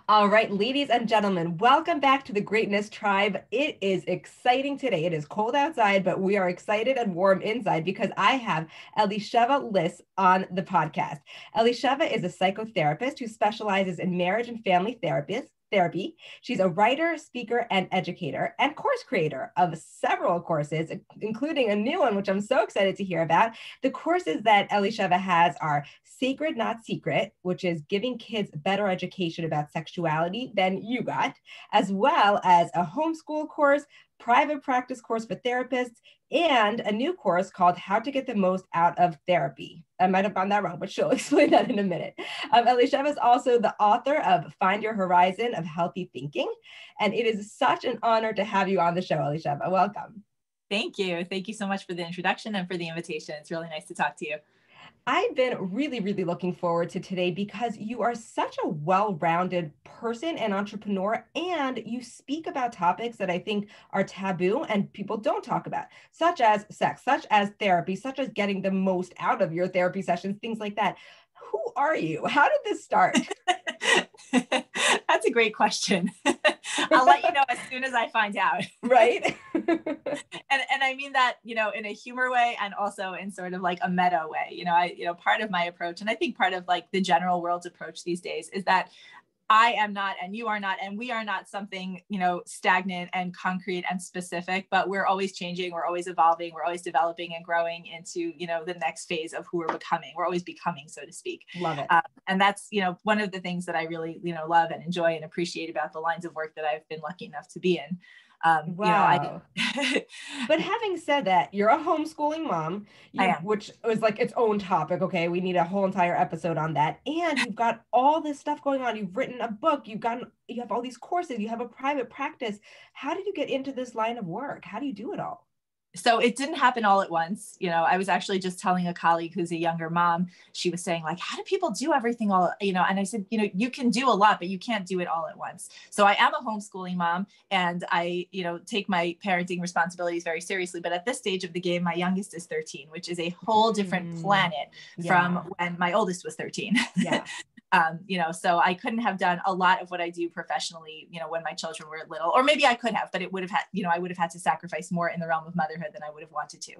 All right, ladies and gentlemen, welcome back to the Greatness Tribe. It is exciting today. It is cold outside, but we are excited and warm inside because I have Elisheva Liss on the podcast. Elisheva is a psychotherapist who specializes in marriage and family therapy. She's a writer, speaker, and educator, and course creator of several courses, including a new one, which I'm so excited to hear about. The courses that Elisheva has are Sacred Not Secret, which is giving kids better education about sexuality than you got, as well as a homeschool course, private practice course for therapists, and a new course called How to Get the Most Out of Therapy. I might have gotten that wrong, but she'll explain that in a minute. Elisheva is also the author of Find Your Horizon of Healthy Thinking, and it is such an honor to have you on the show, Elisheva. Welcome. Thank you. Thank you so much for the introduction and for the invitation. It's really nice to talk to you. I've been really looking forward to today because you are such a well-rounded person and entrepreneur, and you speak about topics that I think are taboo and people don't talk about, such as sex, such as therapy, such as getting the most out of your therapy sessions, things like that. Who are you? How did this start? That's a great question. I'll let you know as soon as I find out. Right. And I mean that, in a humor way and also in sort of like a meta way. Part of my approach, and I think part of like the general world's approach these days, is that I am not, and you are not, and we are not something, stagnant and concrete and specific, but we're always changing, we're always evolving, we're always developing and growing into, the next phase of who we're becoming. We're always becoming, so to speak. Love it. And that's, one of the things that I really, love and enjoy and appreciate about the lines of work that I've been lucky enough to be in. Wow. But having said that, you're a homeschooling mom, which was like its own topic. Okay. We need a whole entire episode on that. And you've got all this stuff going on. You've written a book, you have all these courses, you have a private practice. How did you get into this line of work? How do you do it all? So it didn't happen all at once. I was actually just telling a colleague who's a younger mom, she was saying like, how do people do everything all, and I said, you can do a lot, but you can't do it all at once. So I am a homeschooling mom and I, take my parenting responsibilities very seriously. But at this stage of the game, my youngest is 13, which is a whole different planet from when my oldest was 13. Yeah. So I couldn't have done a lot of what I do professionally, when my children were little, or maybe I could have, but it would have had, I would have had to sacrifice more in the realm of motherhood than I would have wanted to.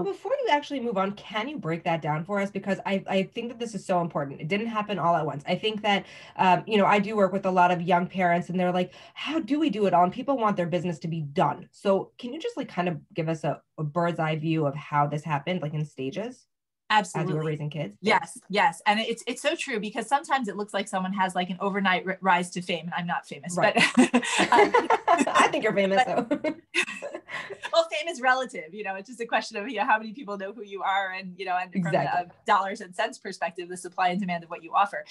Before you actually move on, can you break that down for us? Because I think that this is so important. It didn't happen all at once. I think that, I do work with a lot of young parents and they're like, how do we do it all? And people want their business to be done. So can you just like kind of give us a bird's eye view of how this happened, like in stages? Absolutely. As you were raising kids. Yes. And it's so true because sometimes it looks like someone has like an overnight rise to fame and I'm not famous, right. But I think you're famous though. Well, fame is relative, it's just a question of, how many people know who you are and, and exactly. From a dollars and cents perspective, the supply and demand of what you offer,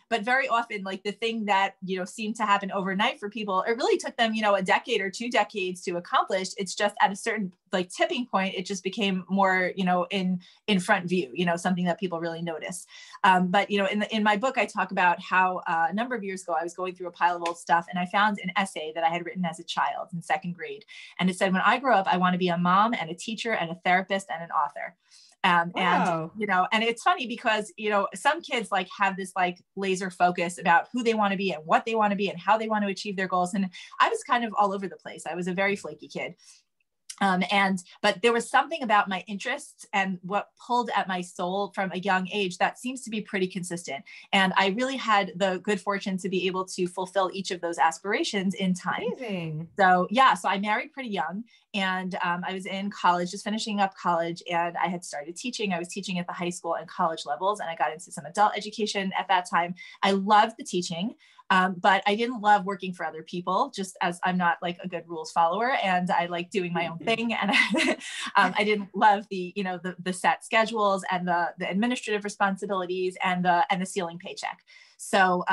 but very often like the thing that, seemed to happen overnight for people, it really took them, a decade or 2 decades to accomplish. It's just at a certain like tipping point, it just became more, in front view, something that people really notice. But, in my book, I talk about how a number of years ago, I was going through a pile of old stuff and I found an essay that I had written as a child in 2nd grade. And it said, when I grow up, I want to be a mom and a teacher and a therapist and an author. Wow. And it's funny because, some kids like have this like laser focus about who they want to be and what they want to be and how they want to achieve their goals. And I was kind of all over the place. I was a very flaky kid. But there was something about my interests and what pulled at my soul from a young age that seems to be pretty consistent. And I really had the good fortune to be able to fulfill each of those aspirations in time. Amazing. So I married pretty young and I was in college, just finishing up college, and I had started teaching. I was teaching at the high school and college levels, and I got into some adult education at that time. I loved the teaching. But I didn't love working for other people, just as I'm not like a good rules follower and I like doing my own thing. And I didn't love the set schedules and the administrative responsibilities and the ceiling paycheck. So,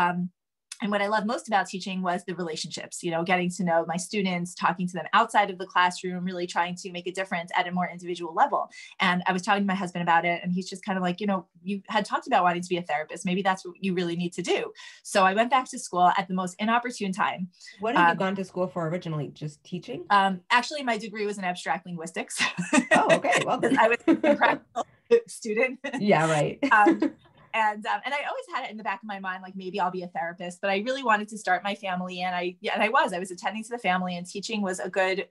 and what I loved most about teaching was the relationships, getting to know my students, talking to them outside of the classroom, really trying to make a difference at a more individual level. And I was talking to my husband about it, and he's just kind of like, you had talked about wanting to be a therapist. Maybe that's what you really need to do. So I went back to school at the most inopportune time. What had you gone to school for originally? Just teaching? Actually, my degree was in abstract linguistics. Oh, okay. Well, then. I was a practical student. Yeah, right. And I always had it in the back of my mind, like maybe I'll be a therapist, but I really wanted to start my family. And I was attending to the family, and teaching was a good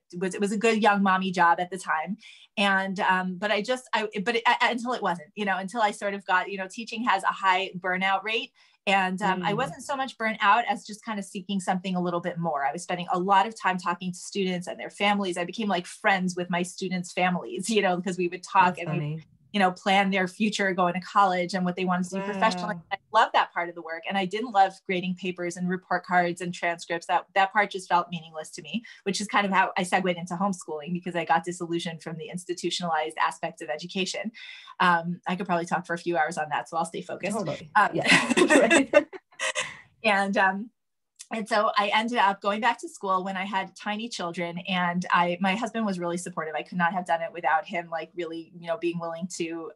young mommy job at the time. And, until it wasn't, until I sort of got, teaching has a high burnout rate. And I wasn't so much burnt out as just kind of seeking something a little bit more. I was spending a lot of time talking to students and their families. I became like friends with my students' families, because we would talk. That's and funny. We plan their future going to college and what they wanted to do professionally. I love that part of the work. And I didn't love grading papers and report cards and transcripts. That part just felt meaningless to me, which is kind of how I segued into homeschooling, because I got disillusioned from the institutionalized aspects of education. I could probably talk for a few hours on that, so I'll stay focused. Totally. Yeah. And so I ended up going back to school when I had tiny children, and my husband was really supportive. I could not have done it without him, like really, being willing to,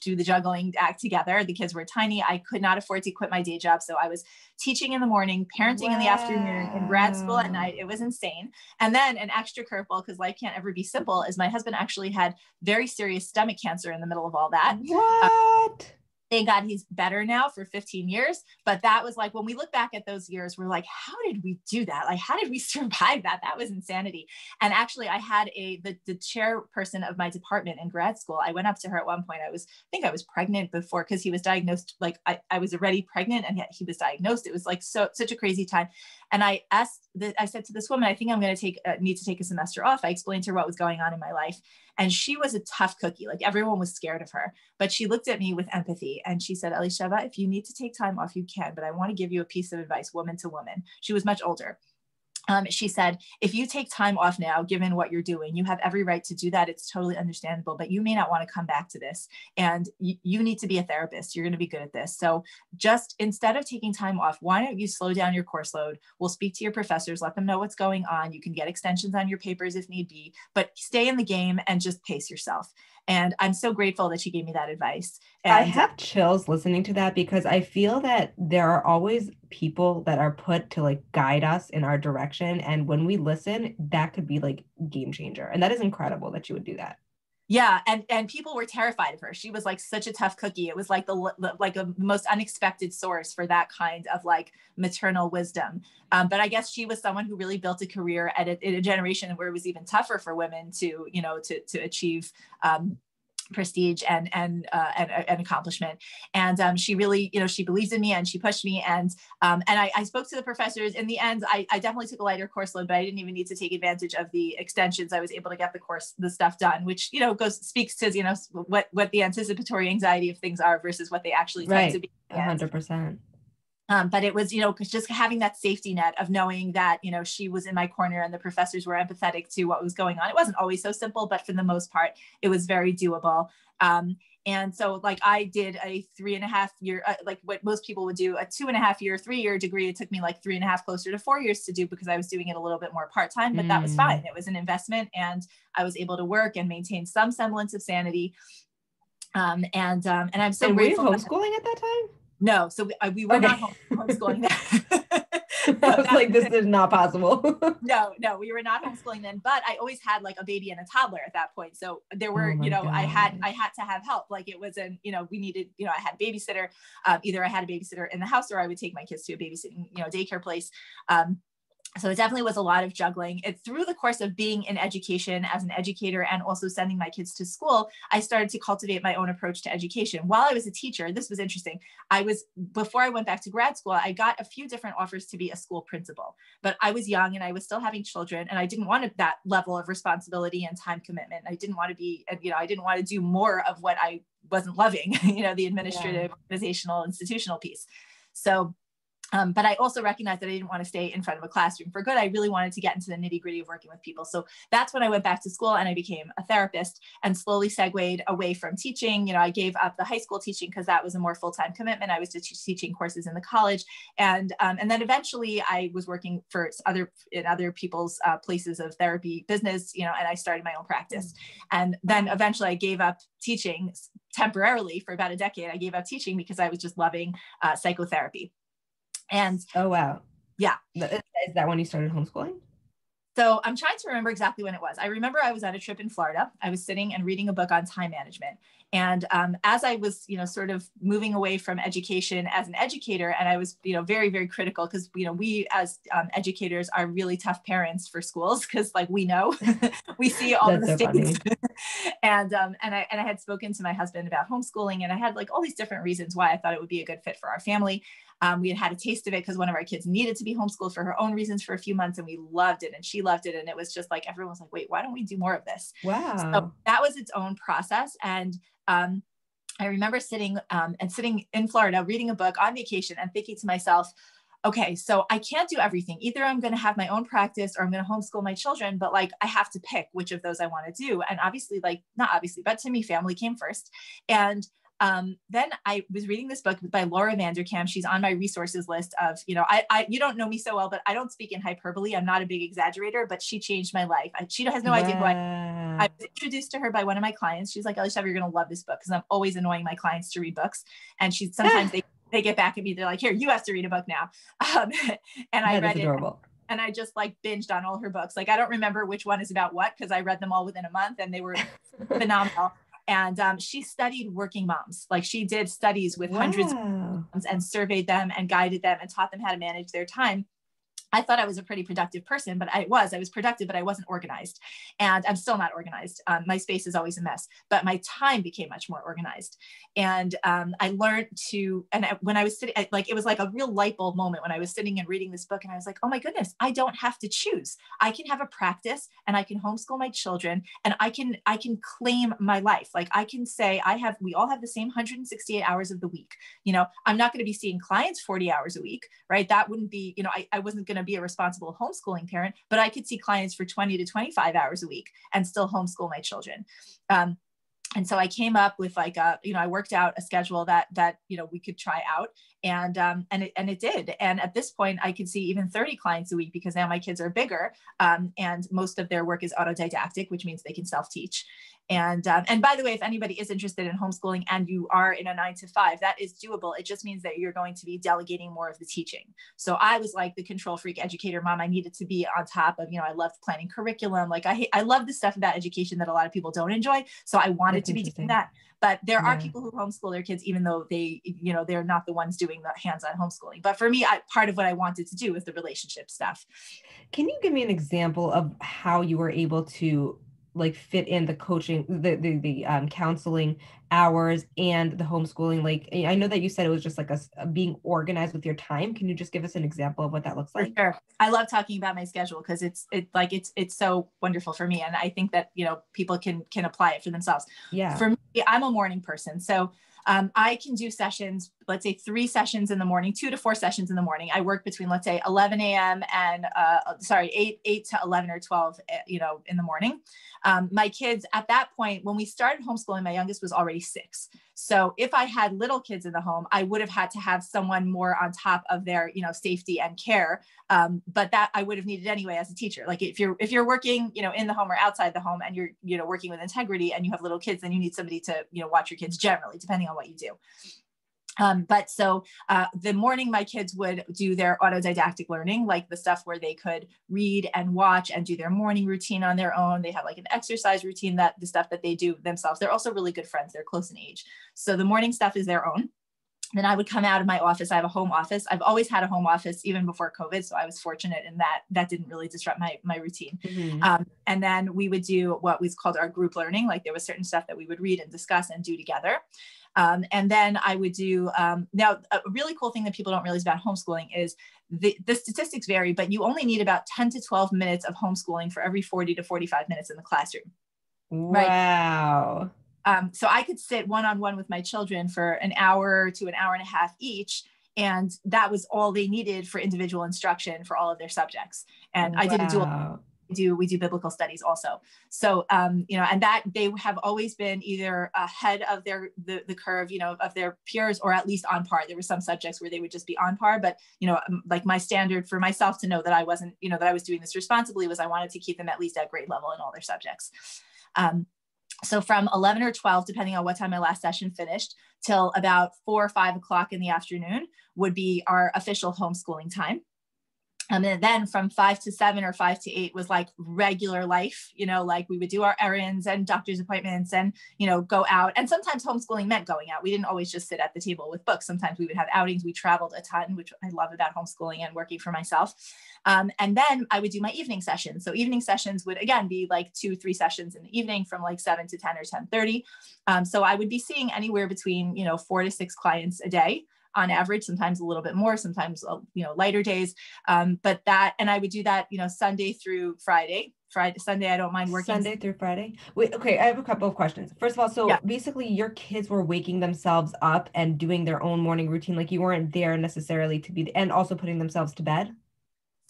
do the juggling act together. The kids were tiny. I could not afford to quit my day job. So I was teaching in the morning, parenting in the afternoon, and grad school at night. It was insane. And then an extra curveball, because life can't ever be simple, is my husband actually had very serious stomach cancer in the middle of all that. What? Thank God he's better now for 15 years. But that was like, when we look back at those years, we're like, how did we do that? Like, how did we survive that? That was insanity. And actually I had the chairperson of my department in grad school. I went up to her at one point. I think I was pregnant before, because he was diagnosed, like I was already pregnant, and yet he was diagnosed. It was like such a crazy time. And I said to this woman, I think I'm going to need to take a semester off. I explained to her what was going on in my life. And she was a tough cookie. Like, everyone was scared of her, but she looked at me with empathy, and she said, Elisheva, if you need to take time off, you can, but I want to give you a piece of advice, woman to woman. She was much older. She said, if you take time off now, given what you're doing, you have every right to do that. It's totally understandable, but you may not want to come back to this. And you need to be a therapist. You're going to be good at this. So just instead of taking time off, why don't you slow down your course load? We'll speak to your professors, let them know what's going on. You can get extensions on your papers if need be, but stay in the game and just pace yourself. And I'm so grateful that she gave me that advice. And I have chills listening to that, because I feel that there are always people that are put to like guide us in our direction. And when we listen, that could be like game changer. And that is incredible that you would do that. Yeah. And people were terrified of her. She was like such a tough cookie. It was like the most unexpected source for that kind of like maternal wisdom. But I guess she was someone who really built a career in a generation where it was even tougher for women to achieve prestige and accomplishment. And she really, she believes in me, and she pushed me. And I spoke to the professors. In the end, I definitely took a lighter course load, but I didn't even need to take advantage of the extensions. I was able to get the stuff done, which, speaks to, what the anticipatory anxiety of things are versus what they actually tend to be. 100%. But it was, just having that safety net of knowing that, she was in my corner and the professors were empathetic to what was going on. It wasn't always so simple, but for the most part, it was very doable. And so like I did a 3.5 year, like what most people would do, a 2.5 year, 3 year degree. It took me like 3.5, closer to 4 years to do, because I was doing it a little bit more part-time, but that was fine. It was an investment, and I was able to work and maintain some semblance of sanity. And I'm so grateful. Were you homeschooling at that time? No, so we were not homeschooling then. I was like, this is not possible. No, we were not homeschooling then, but I always had like a baby and a toddler at that point. So there were, I had to have help. Like it wasn't, we needed, I had a babysitter. Either I had a babysitter in the house, or I would take my kids to a babysitting, daycare place. So it definitely was a lot of juggling. Through the course of being in education as an educator and also sending my kids to school, I started to cultivate my own approach to education. While I was a teacher, this was interesting. Before I went back to grad school, I got a few different offers to be a school principal, but I was young and I was still having children, and I didn't want that level of responsibility and time commitment. I didn't want to do more of what I wasn't loving, the administrative, organizational, institutional piece. So but I also recognized that I didn't want to stay in front of a classroom for good. I really wanted to get into the nitty gritty of working with people. So that's when I went back to school and I became a therapist, and slowly segued away from teaching. I gave up the high school teaching because that was a more full-time commitment. I was just teaching courses in the college. And then eventually I was working for other people's places of therapy business, and I started my own practice. And then eventually I gave up teaching temporarily for about a decade. I gave up teaching because I was just loving psychotherapy. And oh, wow. Yeah. Is that when you started homeschooling? So I'm trying to remember exactly when it was. I remember I was on a trip in Florida. I was sitting and reading a book on time management. And as I was, sort of moving away from education as an educator, and I was, very, very critical because, we as educators are really tough parents for schools because like we know, we see all the That's so mistakes. funny. And I had spoken to my husband about homeschooling, and I had like all these different reasons why I thought it would be a good fit for our family. We had had a taste of it because one of our kids needed to be homeschooled for her own reasons for a few months, and we loved it and she loved it. And it was just like, everyone was like, wait, why don't we do more of this? So Wow. that was its own process. And I remember sitting in Florida, reading a book on vacation and thinking to myself, okay, so I can't do everything. Either I'm going to have my own practice or I'm going to homeschool my children, but like, I have to pick which of those I want to do. And obviously, like, not obviously, but to me, family came first. And then I was reading this book by Laura Vanderkam. She's on my resources list of, you don't know me so well, but I don't speak in hyperbole. I'm not a big exaggerator, but she changed my life. She has no idea who I was introduced to her by one of my clients. She's like, Elisheva, you're going to love this book, because I'm always annoying my clients to read books. And sometimes they get back at me. They're like, here, you have to read a book now. And I read it. And I just like binged on all her books. Like, I don't remember which one is about what, because I read them all within a month and they were phenomenal. And she studied working moms. Like, she did studies with hundreds of moms and surveyed them and guided them and taught them how to manage their time. I thought I was a pretty productive person, but I was productive, but I wasn't organized, and I'm still not organized. My space is always a mess, but my time became much more organized. And I learned when I was sitting, like, it was like a real light bulb moment when I was sitting and reading this book, and I was like, oh my goodness, I don't have to choose. I can have a practice and I can homeschool my children, and I can claim my life. Like, I can say we all have the same 168 hours of the week. I'm not going to be seeing clients 40 hours a week, right? That wouldn't be, I wasn't going to be a responsible homeschooling parent, but I could see clients for 20 to 25 hours a week and still homeschool my children. And so I came up with like I worked out a schedule that we could try out, and it did. And at this point, I could see even 30 clients a week, because now my kids are bigger, and most of their work is autodidactic, which means they can self-teach. And by the way, if anybody is interested in homeschooling and you are in a 9-to-5, that is doable. It just means that you're going to be delegating more of the teaching. So I was like the control freak educator mom. I needed to be on top of, I loved planning curriculum. Like, I love the stuff about education that a lot of people don't enjoy. So I wanted to be doing that. But there are people who homeschool their kids, even though they're not the ones doing the hands-on homeschooling. But for me, part of what I wanted to do was the relationship stuff. Can you give me an example of how you were able to like fit in the coaching, the counseling hours and the homeschooling? Like, I know that you said it was just like a being organized with your time. Can you just give us an example of what that looks like? For sure. I love talking about my schedule because it's so wonderful for me. And I think that, people can apply it for themselves. Yeah. For me, I'm a morning person. So I can do sessions, let's say 3 sessions in the morning, 2 to 4 sessions in the morning. I work between, let's say 11 a.m. and 8 to 11 or 12, in the morning. My kids at that point, when we started homeschooling, my youngest was already 6. So if I had little kids in the home, I would have had to have someone more on top of their, safety and care. But that I would have needed anyway as a teacher. Like, if you're working, in the home or outside the home, and you're, working with integrity and you have little kids, then you need somebody to, watch your kids generally, depending on what you do. But so the morning, my kids would do their autodidactic learning, like the stuff where they could read and watch and do their morning routine on their own. They have like an exercise routine, the stuff that they do themselves. They're also really good friends. They're close in age. So the morning stuff is their own. Then I would come out of my office. I have a home office. I've always had a home office, even before COVID. So I was fortunate in that didn't really disrupt my routine. Mm-hmm. And then we would do what was called our group learning. Like, there was certain stuff that we would read and discuss and do together. And then I would do, now a really cool thing that people don't realize about homeschooling is the statistics vary, but you only need about 10 to 12 minutes of homeschooling for every 40 to 45 minutes in the classroom. Wow. Right? So I could sit one-on-one with my children for an hour to an hour and a half each. And that was all they needed for individual instruction for all of their subjects. And I did a dual. We do biblical studies also. So, and that they have always been either ahead of the curve, of their peers, or at least on par. There were some subjects where they would just be on par, but, like my standard for myself to know that I wasn't, that I was doing this responsibly was I wanted to keep them at least at grade level in all their subjects. So from 11 or 12, depending on what time my last session finished, till about 4 or 5 o'clock in the afternoon would be our official homeschooling time. And then from 5 to 7 or 5 to 8 was like regular life, like we would do our errands and doctor's appointments and, go out. And sometimes homeschooling meant going out. We didn't always just sit at the table with books. Sometimes we would have outings. We traveled a ton, which I love about homeschooling and working for myself. And then I would do my evening sessions. So evening sessions would, again, be like 2-3 sessions in the evening from like 7 to 10 or 10:30. So I would be seeing anywhere between, 4 to 6 clients a day on average, sometimes a little bit more, sometimes, lighter days. And I would do that, Sunday through Friday. Sunday, I don't mind working. Sunday through Friday. Wait, okay. I have a couple of questions. First of all, so basically your kids were waking themselves up and doing their own morning routine. Like you weren't there necessarily to be, and also putting themselves to bed.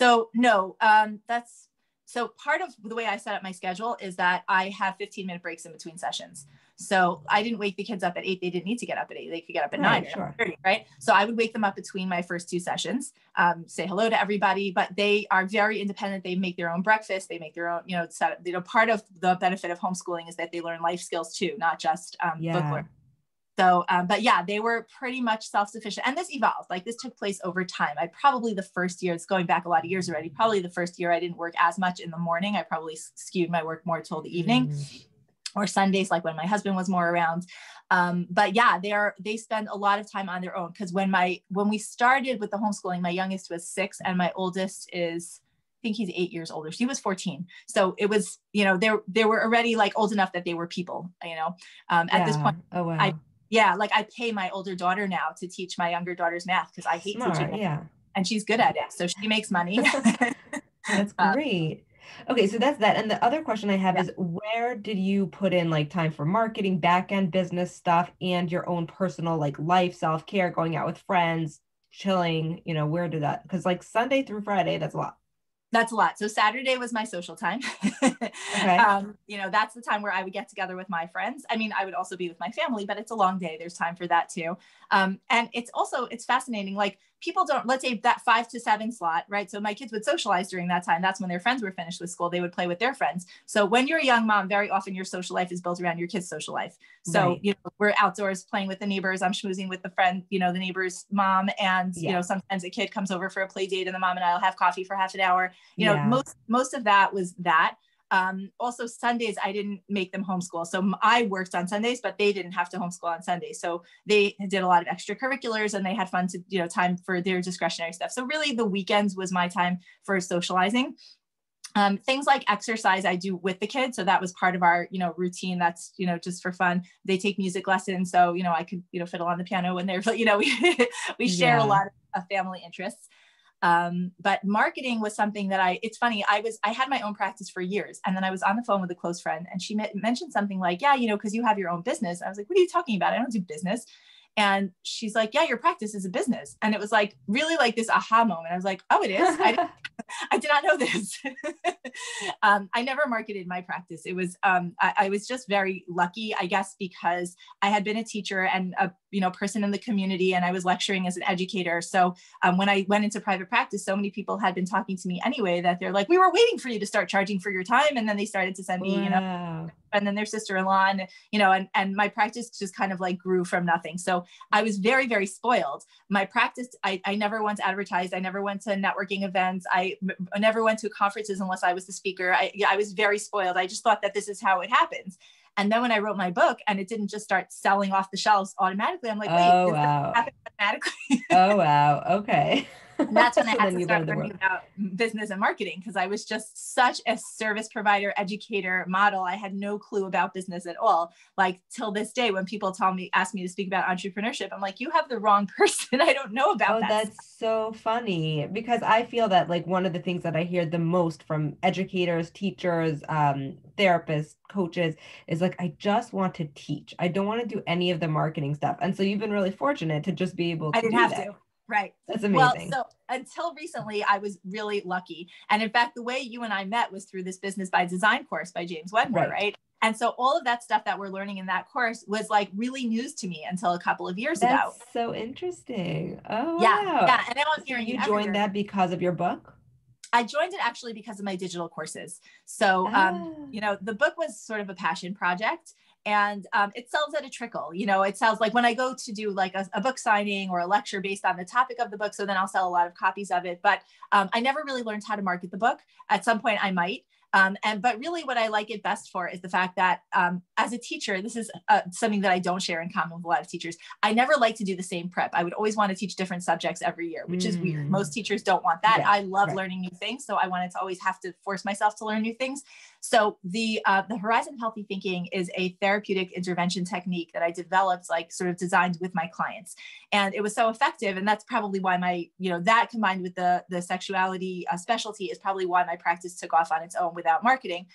So no, so part of the way I set up my schedule is that I have 15-minute breaks in between sessions. So I didn't wake the kids up at 8. They didn't need to get up at 8. They could get up at 9 or 9:30, right? So I would wake them up between my first 2 sessions, say hello to everybody, but they are very independent. They make their own breakfast. They make their own, part of the benefit of homeschooling is that they learn life skills too, not just book learning. So, but yeah, they were pretty much self-sufficient, and this evolved. Like this took place over time. The first year, it's going back a lot of years already. Probably the first year I didn't work as much in the morning. I probably skewed my work more till the evening or Sundays, like when my husband was more around. But yeah, they spend a lot of time on their own. Cause when we started with the homeschooling, my youngest was 6 and my oldest is, I think he's 8 years older. She was 14. So it was, they were already like old enough that they were people, at this point. Oh, wow. I pay my older daughter now to teach my younger daughter's math because I hate teaching them, and she's good at it. So she makes money. That's great. Okay, so that's that. And the other question I have is, where did you put in like time for marketing, back-end business stuff, and your own personal like life, self-care, going out with friends, chilling, where did that? Because like Sunday through Friday, that's a lot. That's a lot. So Saturday was my social time. Okay. That's the time where I would get together with my friends. I mean, I would also be with my family, but it's a long day. There's time for that too. And it's fascinating. Like people don't, let's say that 5 to 7 slot, right? So my kids would socialize during that time. That's when their friends were finished with school. They would play with their friends. So when you're a young mom, very often your social life is built around your kids' social life. So, we're outdoors playing with the neighbors. I'm schmoozing with the friend, the neighbor's mom. And, sometimes a kid comes over for a play date and the mom and I'll have coffee for half an hour. Most of that was that. Also Sundays, I didn't make them homeschool. So I worked on Sundays, but they didn't have to homeschool on Sundays. So they did a lot of extracurriculars and they had fun to, time for their discretionary stuff. So really the weekends was my time for socializing. Things like exercise I do with the kids. So that was part of our, routine. That's, just for fun. They take music lessons. So, I could, fiddle on the piano when they're, we share a lot of family interests. But marketing was something that it's funny. I had my own practice for years. And then I was on the phone with a close friend and she mentioned something like, cause you have your own business. I was like, what are you talking about? I don't do business. And she's like, yeah, your practice is a business. And it was like, really like this aha moment. I was like, oh, it is. I did not know this. I never marketed my practice. It was, I was just very lucky, I guess, because I had been a teacher and a, person in the community and I was lecturing as an educator. So when I went into private practice, so many people had been talking to me anyway, that they're like, we were waiting for you to start charging for your time. And then they started to send me, and then their sister-in-law and my practice just kind of like grew from nothing. So I was very, very spoiled. My practice, I never once advertised. I never went to networking events. I never went to conferences unless I was the speaker. I was very spoiled. I just thought that this is how it happens. And then when I wrote my book and it didn't just start selling off the shelves automatically, I'm like, wait, this happen automatically? Oh, wow. Okay. And that's when I had to start learning about business and marketing because I was just such a service provider, educator model. I had no clue about business at all. Like till this day, when people ask me to speak about entrepreneurship, I'm like, you have the wrong person. I don't know about that. That's so funny because I feel that like one of the things that I hear the most from educators, teachers, therapists, coaches is like, I just want to teach. I don't want to do any of the marketing stuff. And so you've been really fortunate to just be able to do that. Right. That's amazing. Well, so until recently, I was really lucky. And in fact, the way you and I met was through this Business by Design course by James Wedmore, right? And so all of that stuff that we're learning in that course was like really news to me until a couple of years ago. That's so interesting. Oh, wow. Yeah. And now I'm hearing you joined that because of your book? I joined it actually because of my digital courses. So, the book was sort of a passion project. And it sells at a trickle. It sells like when I go to do like a book signing or a lecture based on the topic of the book. So then I'll sell a lot of copies of it. But I never really learned how to market the book. At some point I might. But really what I like it best for is the fact that as a teacher, this is something that I don't share in common with a lot of teachers. I never like to do the same prep. I would always want to teach different subjects every year, which is weird. Most teachers don't want that. Yeah, I love learning new things. So I wanted to always have to force myself to learn new things. So the Horizon of Healthy Thinking is a therapeutic intervention technique that I developed, like sort of designed with my clients. And it was so effective. And that's probably why my, that combined with the sexuality specialty is probably why my practice took off on its own without marketing.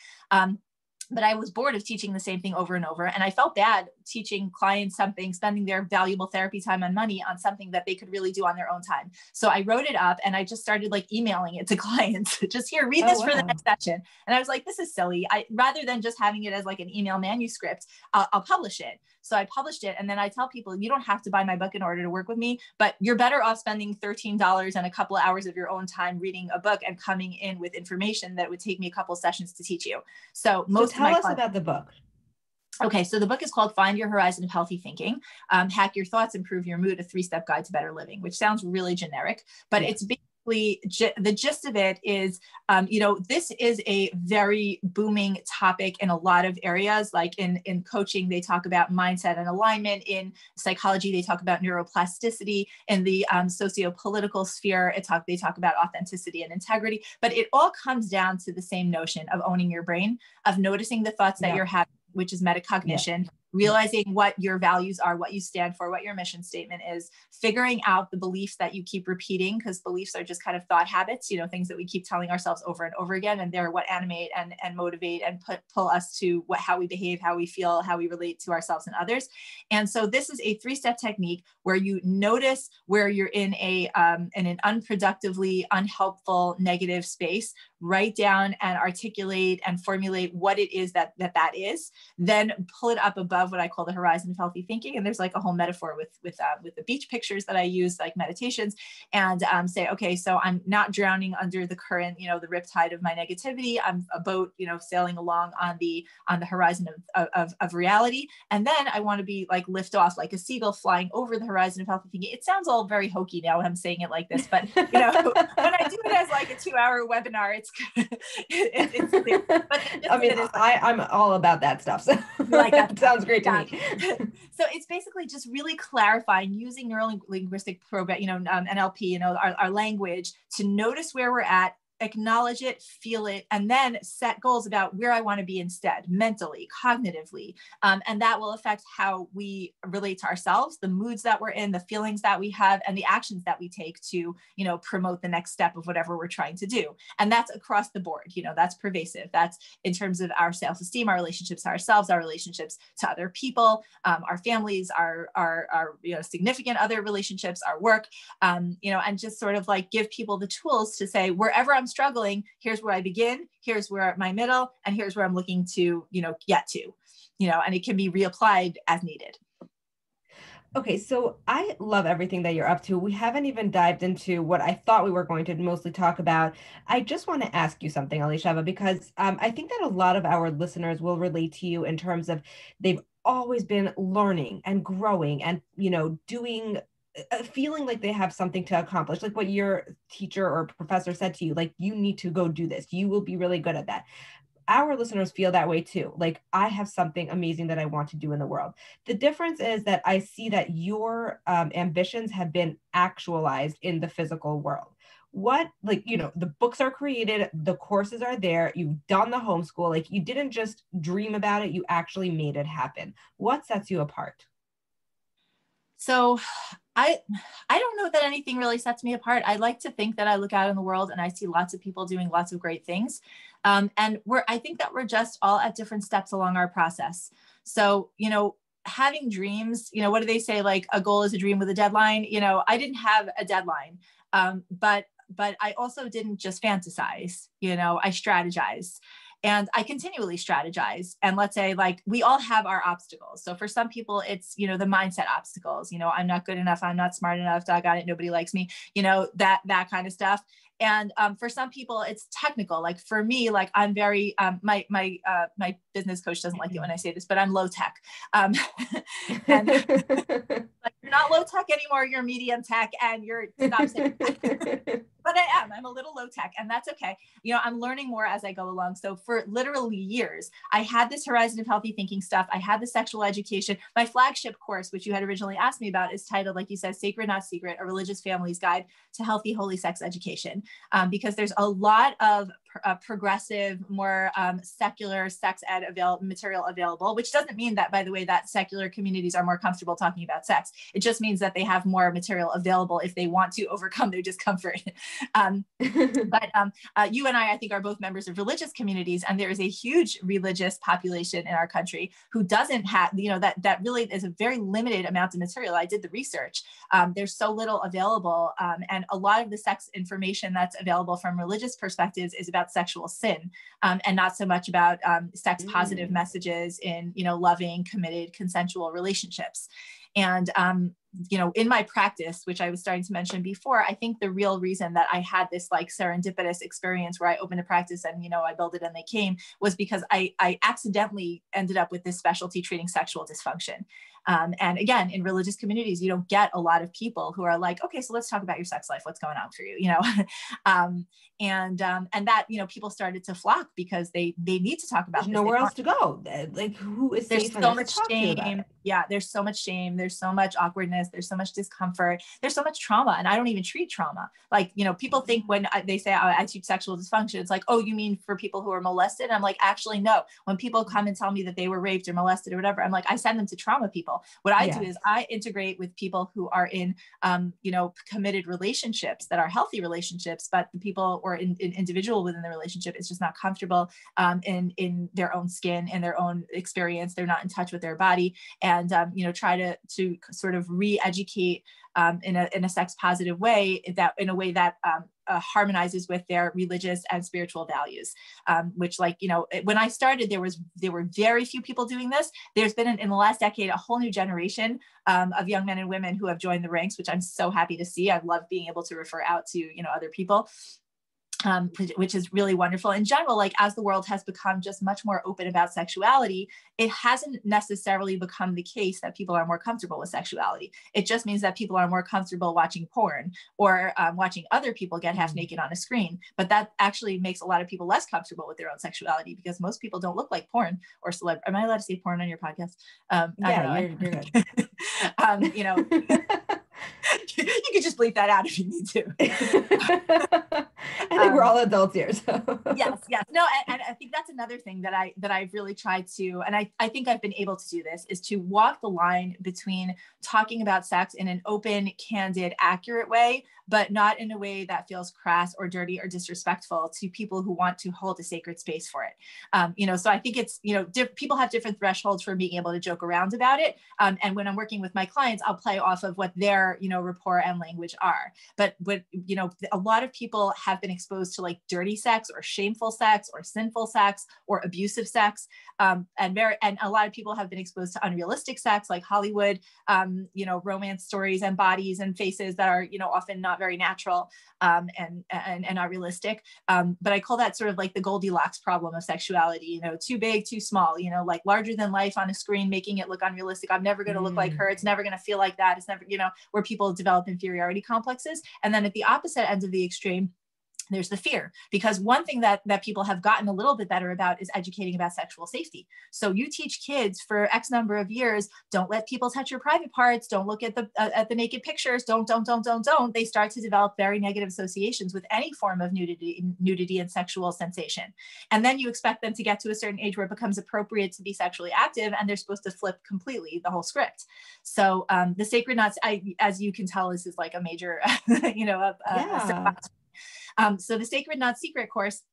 But I was bored of teaching the same thing over and over. And I felt bad teaching clients something, spending their valuable therapy time and money on something that they could really do on their own time. So I wrote it up and I just started like emailing it to clients, just here, read this for the next session. And I was like, this is silly. Rather than just having it as like an email manuscript, I'll publish it. So I published it. And then I tell people, you don't have to buy my book in order to work with me, but you're better off spending $13 and a couple of hours of your own time reading a book and coming in with information that would take me a couple of sessions to teach you. So tell us about the book. Okay, so the book is called Find Your Horizon of Healthy Thinking, Hack Your Thoughts, Improve Your Mood, a 3-step guide to better living, which sounds really generic, but it's basically the gist of it is, this is a very booming topic in a lot of areas. Like in coaching, they talk about mindset and alignment. In psychology, they talk about neuroplasticity. In the socio-political sphere, they talk about authenticity and integrity. But it all comes down to the same notion of owning your brain, of noticing the thoughts that you're having, which is metacognition, realizing what your values are, what you stand for, what your mission statement is, figuring out the beliefs that you keep repeating, because beliefs are just kind of thought habits, things that we keep telling ourselves over and over again. And they're what animate and motivate and pull us to how we behave, how we feel, how we relate to ourselves and others. And so this is a 3-step technique where you notice where you're in an unproductively unhelpful, negative space, write down and articulate and formulate what it is that is, then pull it up above what I call the horizon of healthy thinking. And there's like a whole metaphor with the beach pictures that I use, like meditations, and say, okay, so I'm not drowning under the current, the riptide of my negativity. I'm a boat, sailing along on the horizon of reality. And then I want to be like lift off like a seagull flying over the horizon of healthy thinking. It sounds all very hokey now when I'm saying it like this, but when I do it as like a 2-hour webinar, it's clear. But I mean, I'm all about that stuff. So like that sounds great to me. So it's basically just really clarifying using neuro-linguistic program, NLP, our language to notice where we're at, acknowledge it, feel it, and then set goals about where I want to be instead, mentally, cognitively. And that will affect how we relate to ourselves, the moods that we're in, the feelings that we have, and the actions that we take to, promote the next step of whatever we're trying to do. And that's across the board, that's pervasive. That's in terms of our self-esteem, our relationships to ourselves, our relationships to other people, our families, our significant other relationships, our work, and just sort of like give people the tools to say, wherever I'm struggling, here's where I begin, here's where my middle, and here's where I'm looking to, get to, and it can be reapplied as needed. Okay, so I love everything that you're up to. We haven't even dived into what I thought we were going to mostly talk about. I just want to ask you something, Elisheva, because I think that a lot of our listeners will relate to you in terms of they've always been learning and growing and, doing feeling like they have something to accomplish, like what your teacher or professor said to you, like, you need to go do this. You will be really good at that. Our listeners feel that way too. Like, I have something amazing that I want to do in the world. The difference is that I see that your ambitions have been actualized in the physical world. The books are created, the courses are there, you've done the homeschool, like you didn't just dream about it, you actually made it happen. What sets you apart? So I don't know that anything really sets me apart. I like to think that I look out in the world and I see lots of people doing lots of great things. And I think that we're just all at different steps along our process. So, having dreams, what do they say? Like, a goal is a dream with a deadline. I didn't have a deadline, but I also didn't just fantasize, I strategized. And I continually strategize. And let's say like we all have our obstacles. So for some people, it's, the mindset obstacles, I'm not good enough. I'm not smart enough. Doggone it. Nobody likes me, that kind of stuff. And for some people, it's technical. Like for me, like I'm very, my business coach doesn't like it when I say this, but I'm low tech. And like you're not low tech anymore. You're medium tech, and you're stop saying that. But I am. I'm a little low tech, and that's okay. I'm learning more as I go along. So for literally years, I had this Horizon of Healthy Thinking stuff. I had the sexual education. My flagship course, which you had originally asked me about, is titled, like you said, Sacred Not Secret, A Religious Family's Guide to Healthy, Holy Sex Education. Because there's a lot of progressive, more secular sex ed material available, which doesn't mean that, by the way, that secular communities are more comfortable talking about sex. It just means that they have more material available if they want to overcome their discomfort. But you and I think, are both members of religious communities, and there is a huge religious population in our country who doesn't have, that really is a very limited amount of material. I did the research. There's so little available, and a lot of the sex information that's available from religious perspectives is about sexual sin, and not so much about sex positive messages in, loving, committed, consensual relationships. And in my practice, which I was starting to mention before, I think the real reason that I had this like serendipitous experience where I opened a practice and, I built it and they came, was because I accidentally ended up with this specialty treating sexual dysfunction. And again, in religious communities, you don't get a lot of people who are like, okay, so let's talk about your sex life. What's going on for you? And that, people started to flock because they need to talk about There's nowhere else to go. Like, who is there's safe so enough much to talk to you about shame. it? Yeah, there's so much shame. There's so much awkwardness. There's so much discomfort. There's so much trauma. And I don't even treat trauma. Like, people think when they say, oh, I teach sexual dysfunction, it's like, oh, you mean for people who are molested? And I'm like, actually, no. When people come and tell me that they were raped or molested or whatever, I'm like, I send them to trauma people. What I do is I integrate with people who are in, committed relationships that are healthy relationships, but the people or in individual within the relationship is just not comfortable in their own skin and their own experience. They're not in touch with their body, and try to sort of re-educate in a sex positive way, that in a way that harmonizes with their religious and spiritual values, which, like, when I started, there were very few people doing this. There's been in the last decade a whole new generation of young men and women who have joined the ranks, which I'm so happy to see. I love being able to refer out to other people. Which is really wonderful. In general, like as the world has become just much more open about sexuality, it hasn't necessarily become the case that people are more comfortable with sexuality. It just means that people are more comfortable watching porn or watching other people get half naked on a screen. But that actually makes a lot of people less comfortable with their own sexuality, because most people don't look like porn or celeb. Am I allowed to say porn on your podcast? Yeah, you're good. You could just bleep that out if you need to. I think we're all adults here. So. Yes. No, and I think that's another thing that I've really tried to, and I think I've been able to do this, is to walk the line between talking about sex in an open, candid, accurate way, but not in a way that feels crass or dirty or disrespectful to people who want to hold a sacred space for it. So I think it's, people have different thresholds for being able to joke around about it. And when I'm working with my clients, I'll play off of what their, rapport and language are. But a lot of people have been exposed to like dirty sex or shameful sex or sinful sex or abusive sex. And a lot of people have been exposed to unrealistic sex, like Hollywood, romance stories and bodies and faces that are, often not very natural and not realistic. But I call that sort of like the Goldilocks problem of sexuality, too big, too small, like larger than life on a screen, making it look unrealistic. I'm never going to look like her. It's never going to feel like that. It's never, where people develop inferiority complexes. And then at the opposite end of the extreme, there's the fear, because one thing that people have gotten a little bit better about is educating about sexual safety. So you teach kids for X number of years, don't let people touch your private parts. Don't look at the naked pictures. Don't. They start to develop very negative associations with any form of nudity and sexual sensation. And then you expect them to get to a certain age where it becomes appropriate to be sexually active, and they're supposed to flip completely the whole script. So the sacred knots, as you can tell, this is like a major, Yeah. So the Sacred Not Secret course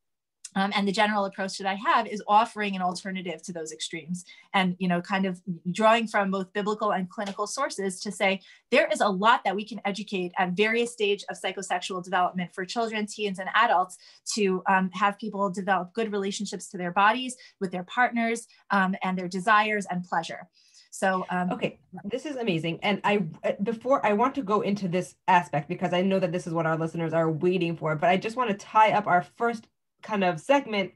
And the general approach that I have is offering an alternative to those extremes and, kind of drawing from both biblical and clinical sources to say, there is a lot that we can educate at various stages of psychosexual development for children, teens, and adults to have people develop good relationships to their bodies, with their partners, and their desires and pleasure. So, okay, this is amazing. And before I want to go into this aspect, because I know that this is what our listeners are waiting for, but I just want to tie up our first kind of segment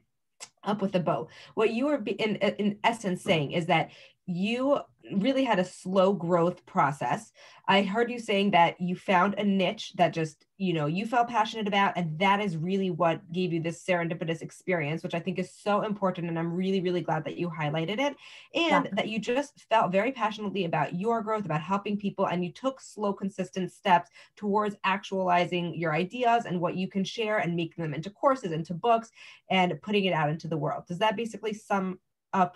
up with a bow. What you were in essence saying is that you really had a slow growth process. I heard you saying that you found a niche that just, you felt passionate about, and that is really what gave you this serendipitous experience, which I think is so important. And I'm really, really glad that you highlighted it, and that you just felt very passionately about your growth, about helping people, and you took slow, consistent steps towards actualizing your ideas and what you can share and making them into courses, into books, and putting it out into the world. Does that basically sum up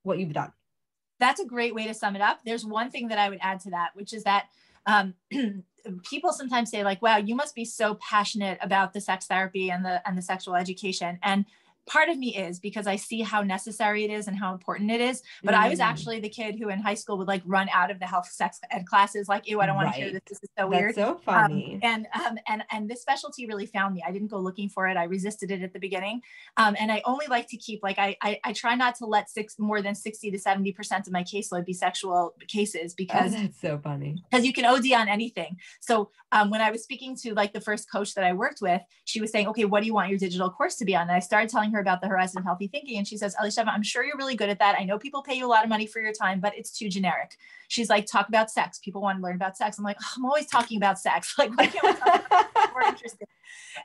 what you've done? That's a great way to sum it up. There's one thing that I would add to that, which is that people sometimes say like, wow, you must be so passionate about the sex therapy and the sexual education. And part of me is, because I see how necessary it is and how important it is. But I was actually the kid who in high school would like run out of the health sex ed classes. Like, ew, I don't want to hear this. This is so weird. That's so funny. And this specialty really found me. I didn't go looking for it. I resisted it at the beginning. And I only like to keep, like, I try not to let more than 60 to 70% of my caseload be sexual cases, because that's so funny. Because you can OD on anything. So when I was speaking to like the first coach that I worked with, she was saying, okay, what do you want your digital course to be on? And I started telling her about the Horizon of Healthy Thinking. And she says, Elisheva, I'm sure you're really good at that. I know people pay you a lot of money for your time, but it's too generic. She's like, talk about sex. People want to learn about sex. I'm like, oh, I'm always talking about sex. Like, why can't we talk about sex? More interested.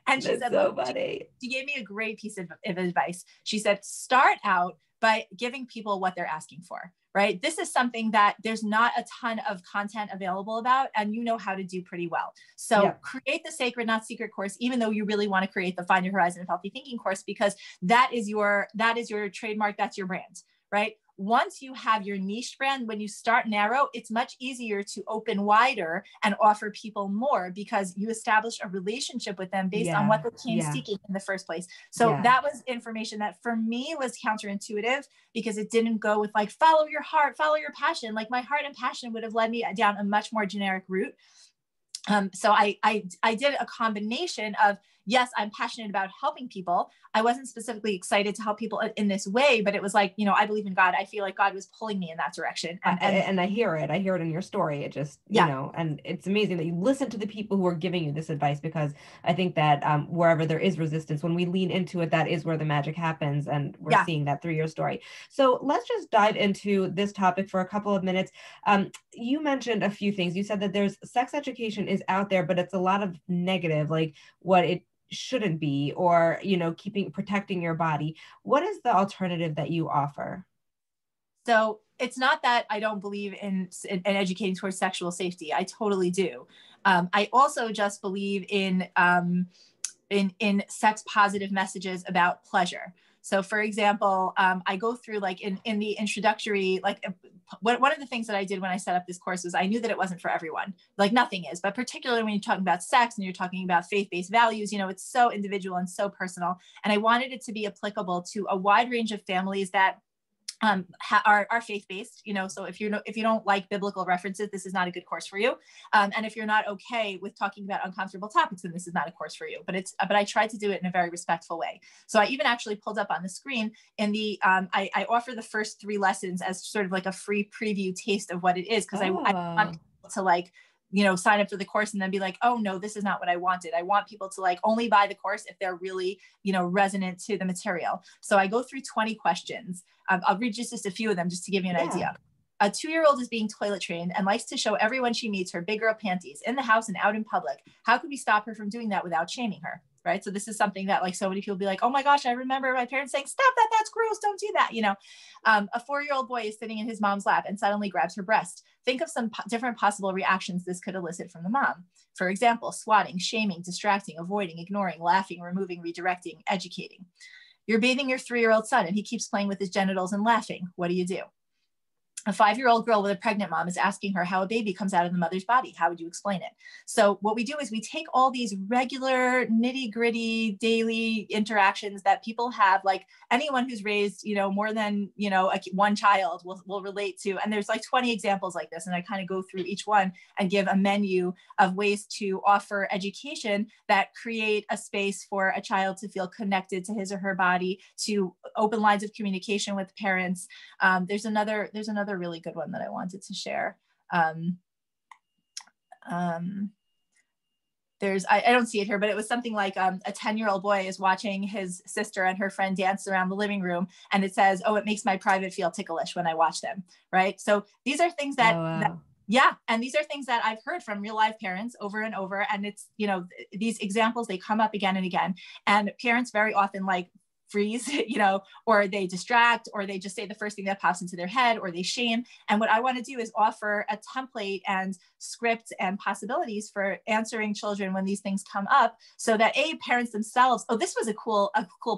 And she said, so funny. She gave me a great piece of advice. She said, start out by giving people what they're asking for, right? This is something that there's not a ton of content available about, and you know how to do pretty well. So create the Sacred Not Secret course, even though you really want to create the Find Your Horizon of Healthy Thinking course, because that is your trademark, that's your brand, right? Once you have your niche brand, when you start narrow, it's much easier to open wider and offer people more, because you establish a relationship with them based on what they came seeking in the first place. So that was information that for me was counterintuitive, because it didn't go with like, follow your heart, follow your passion. Like my heart and passion would have led me down a much more generic route. So I did a combination of, yes, I'm passionate about helping people. I wasn't specifically excited to help people in this way, but it was like, I believe in God. I feel like God was pulling me in that direction. And I hear it. I hear it in your story. It just, and it's amazing that you listen to the people who are giving you this advice, because I think that wherever there is resistance, when we lean into it, that is where the magic happens. And we're seeing that through your story. So let's just dive into this topic for a couple of minutes. You mentioned a few things. You said that there's sex education is out there, but it's a lot of negative, like what it shouldn't be, or protecting your body. What is the alternative that you offer? So it's not that I don't believe in educating towards sexual safety. I totally do. I also just believe in sex positive messages about pleasure. So for example, I go through like in the introductory, like one of the things that I did when I set up this course was I knew that it wasn't for everyone, like nothing is, but particularly when you're talking about sex and you're talking about faith-based values, it's so individual and so personal. And I wanted it to be applicable to a wide range of families that are faith-based, so if you don't like biblical references, this is not a good course for you. And if you're not okay with talking about uncomfortable topics, then this is not a course for you. But I tried to do it in a very respectful way. So I even actually pulled up on the screen in the, I offer the first 3 lessons as sort of like a free preview taste of what it is. Cause I want people to like, sign up for the course and then be like, oh no, this is not what I wanted. I want people to like only buy the course if they're really, resonant to the material. So I go through 20 questions. I'll read just a few of them just to give you an idea. A 2-year-old is being toilet trained and likes to show everyone she meets her big girl panties in the house and out in public. How could we stop her from doing that without shaming her? Right. So this is something that like so many people be like, oh my gosh, I remember my parents saying, stop that. That's gross. Don't do that. A 4-year-old boy is sitting in his mom's lap and suddenly grabs her breast. Think of some different possible reactions this could elicit from the mom. For example, swatting, shaming, distracting, avoiding, ignoring, laughing, removing, redirecting, educating. You're bathing your 3-year-old son and he keeps playing with his genitals and laughing. What do you do? a 5-year-old girl with a pregnant mom is asking her how a baby comes out of the mother's body. How would you explain it? So what we do is we take all these regular nitty gritty daily interactions that people have, like anyone who's raised, more than, one child will relate to. And there's like 20 examples like this. And I kind of go through each one and give a menu of ways to offer education that create a space for a child to feel connected to his or her body, to open lines of communication with parents. There's another really good one that I wanted to share. I don't see it here, but it was something like a 10-year-old boy is watching his sister and her friend dance around the living room, and it says, "Oh, it makes my private feel ticklish when I watch them." Right. So these are things that and these are things that I've heard from real life parents over and over. And it's, these examples, they come up again and again, and parents very often like freeze, or they distract, or they just say the first thing that pops into their head, or they shame. And what I want to do is offer a template and script and possibilities for answering children when these things come up, so that parents themselves, this was a cool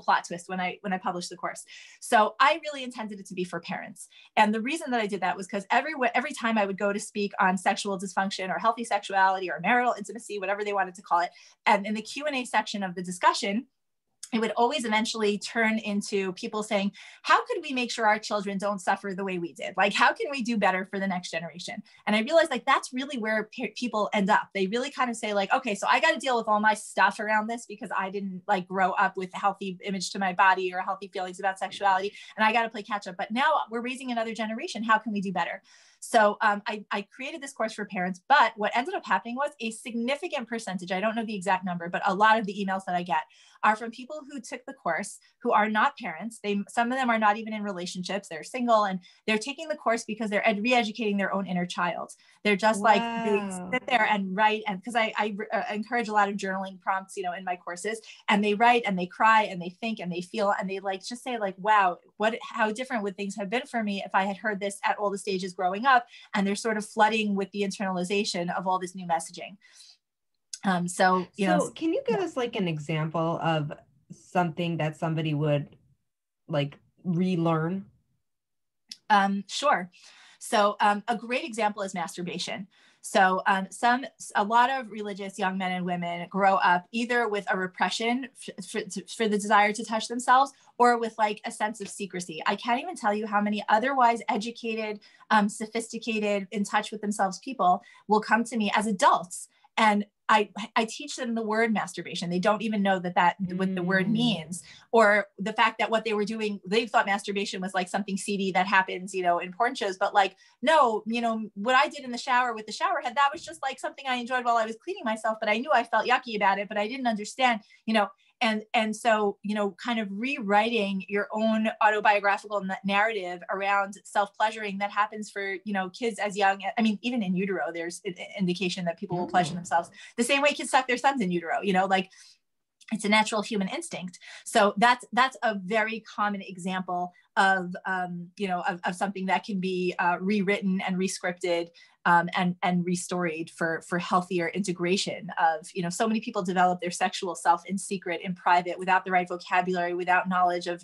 plot twist when I published the course. So I really intended it to be for parents. And the reason that I did that was because every time I would go to speak on sexual dysfunction or healthy sexuality or marital intimacy, whatever they wanted to call it, and in the Q&A section of the discussion, it would always eventually turn into people saying, how could we make sure our children don't suffer the way we did? Like, how can we do better for the next generation? And I realized like, that's really where people end up. They really kind of say like, okay, so I got to deal with all my stuff around this because I didn't like grow up with a healthy image to my body or healthy feelings about sexuality. And I got to play catch up, but now we're raising another generation. How can we do better? So I created this course for parents, but what ended up happening was a significant percentage, I don't know the exact number, but a lot of the emails that I get are from people who took the course who are not parents. Some of them are not even in relationships. They're single, and they're taking the course because they're re-educating their own inner child. They're just like, they sit there and write. And because I encourage a lot of journaling prompts, in my courses, and they write and they cry and they think and they feel, and they like, just say like, wow, how different would things have been for me if I had heard this at all the stages growing up? And they're sort of flooding with the internalization of all this new messaging. So can you give us like an example of something that somebody would like relearn? Sure. So a great example is masturbation. So a lot of religious young men and women grow up either with a repression for the desire to touch themselves, or with like a sense of secrecy. I can't even tell you how many otherwise educated, sophisticated, in touch with themselves people will come to me as adults. And I teach them the word masturbation. They don't even know what the word means, or the fact that what they were doing, they thought masturbation was like something seedy that happens, in porn shows. But like, no, what I did in the shower with the shower head, that was just like something I enjoyed while I was cleaning myself, but I knew I felt yucky about it, but I didn't understand, And so, kind of rewriting your own autobiographical narrative around self-pleasuring that happens for, kids as young. I mean, even in utero, there's an indication that people will pleasure themselves the same way kids suck their thumbs in utero, like it's a natural human instinct. So that's a very common example of something that can be rewritten and rescripted and restoried for healthier integration of, so many people develop their sexual self in secret, in private, without the right vocabulary, without knowledge of